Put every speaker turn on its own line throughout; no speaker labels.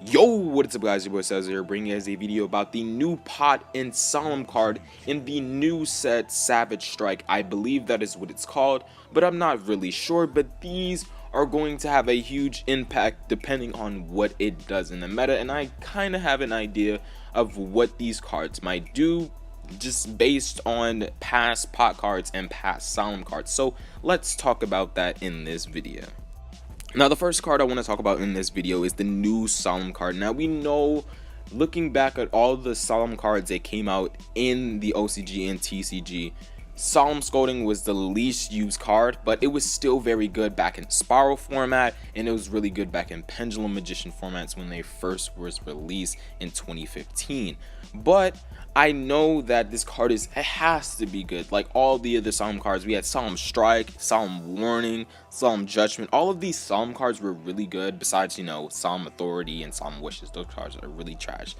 Yo, what is up guys, your boy Cesar here, bringing you guys a video about the new Pot and Solemn card in the new set Savage Strike. I believe that is what it's called, but I'm not really sure, but these are going to have a huge impact depending on what it does in the meta, and I kind of have an idea of what these cards might do just based on past Pot cards and past Solemn cards. So let's talk about that in this video. Now, the first card I want to talk about in this video is the new Solemn card. Now, we know, looking back at all the Solemn cards that came out in the OCG and TCG, Solemn Scolding was the least used card, but it was still very good back in Spiral format, and it was really good back in Pendulum Magician formats when they first was released in 2015. But I know that this card it has to be good. Like all the other Solemn cards, we had Solemn Strike, Solemn Warning, Solemn Judgment. All of these Solemn cards were really good, besides, you know, Solemn Authority and Solemn Wishes. Those cards are really trash.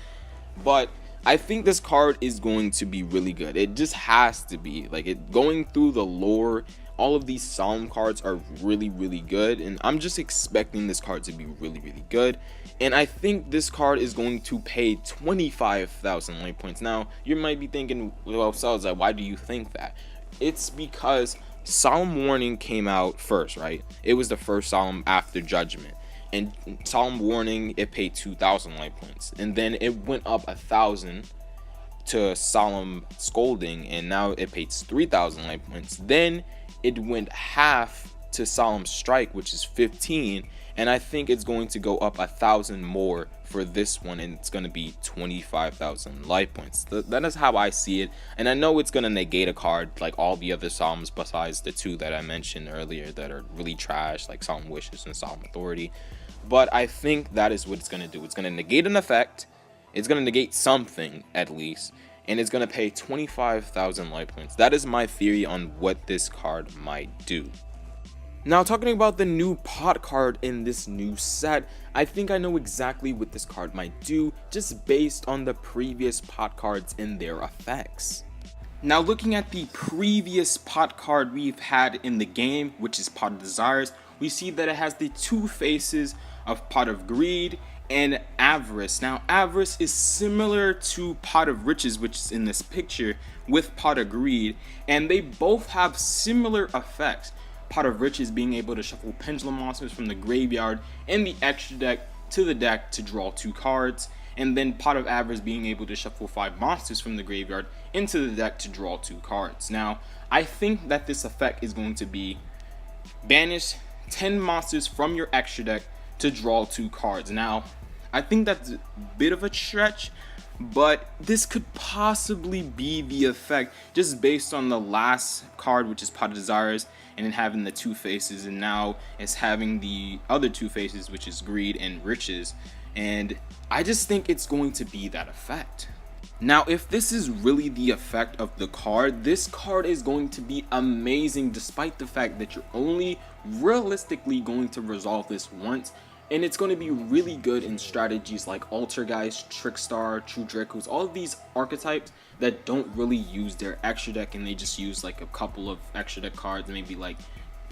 But I think this card is going to be really good. It just has to be. Like, it going through the lore, all of these Solemn cards are really good, and I'm just expecting this card to be really good. And I think this card is going to pay 25,000 light points. Now, you might be thinking, well, Salazar, why do you think that? It's because Solemn Warning came out first, right? It was the first Solemn after Judgment. And Solemn Warning, it paid 2,000 light points, and then it went up 1,000 to Solemn Scolding, and now it pays 3,000 light points. Then it went half to Solemn Strike, which is 15, and I think it's going to go up 1,000 more for this one, and it's going to be 25,000 light points. That is how I see it, and I know it's going to negate a card like all the other Solemns besides the two that I mentioned earlier that are really trash, like Solemn Wishes and Solemn Authority. But I think that is what it's going to do. It's going to negate an effect, it's going to negate something at least, and it's going to pay 25,000 light points. That is my theory on what this card might do. Now, talking about the new Pot card in this new set, I think I know exactly what this card might do just based on the previous Pot cards and their effects. Now, looking at the previous Pot card we've had in the game, which is Pot of Desires, we see that it has the two faces of Pot of Greed and Avarice. Now, Avarice is similar to Pot of Riches, which is in this picture, with Pot of Greed, and they both have similar effects. Pot of Riches being able to shuffle Pendulum monsters from the graveyard and the extra deck to the deck to draw 2 cards, and then Pot of Avarice being able to shuffle 5 monsters from the graveyard into the deck to draw 2 cards. Now, I think that this effect is going to be banish 10 monsters from your extra deck to draw 2 cards. Now, I think that's a bit of a stretch, but this could possibly be the effect just based on the last card, which is Pot of Desires, and then having the 2 faces, and now it's having the other 2 faces, which is Greed and Riches, and I just think it's going to be that effect. Now, if this is really the effect of the card, this card is going to be amazing despite the fact that you're only realistically going to resolve this once, and it's going to be really good in strategies like Altergeist, Trickstar, True Dracos, all of these archetypes that don't really use their extra deck and they just use like a couple of extra deck cards. Maybe like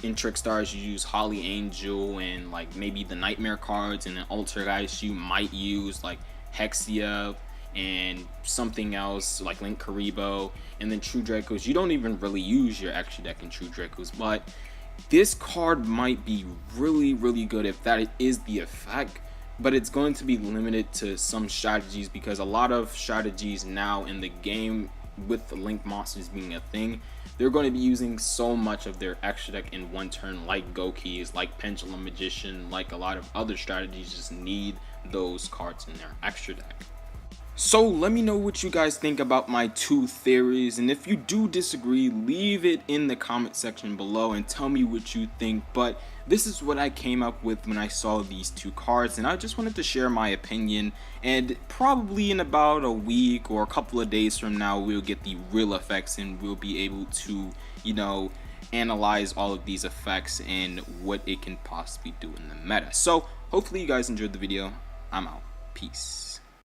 in Trickstars you use Holly Angel and like maybe the Nightmare cards, and in Altergeist you might use like Hexia and something else like Link Karibo, and then True Dracos you don't even really use your extra deck in True Dracos. But this card might be really good if that is the effect, but it's going to be limited to some strategies, because a lot of strategies now in the game, with the Link monsters being a thing, they're going to be using so much of their extra deck in one turn, like Go Keys, like Pendulum Magician, like a lot of other strategies just need those cards in their extra deck. So let me know what you guys think about my 2 theories, and if you do disagree, leave it in the comment section below and tell me what you think. But this is what I came up with when I saw these 2 cards, and I just wanted to share my opinion, and probably in about a week or a couple of days from now we'll get the real effects and we'll be able to, you know, analyze all of these effects and what it can possibly do in the meta. So hopefully you guys enjoyed the video. I'm out. Peace.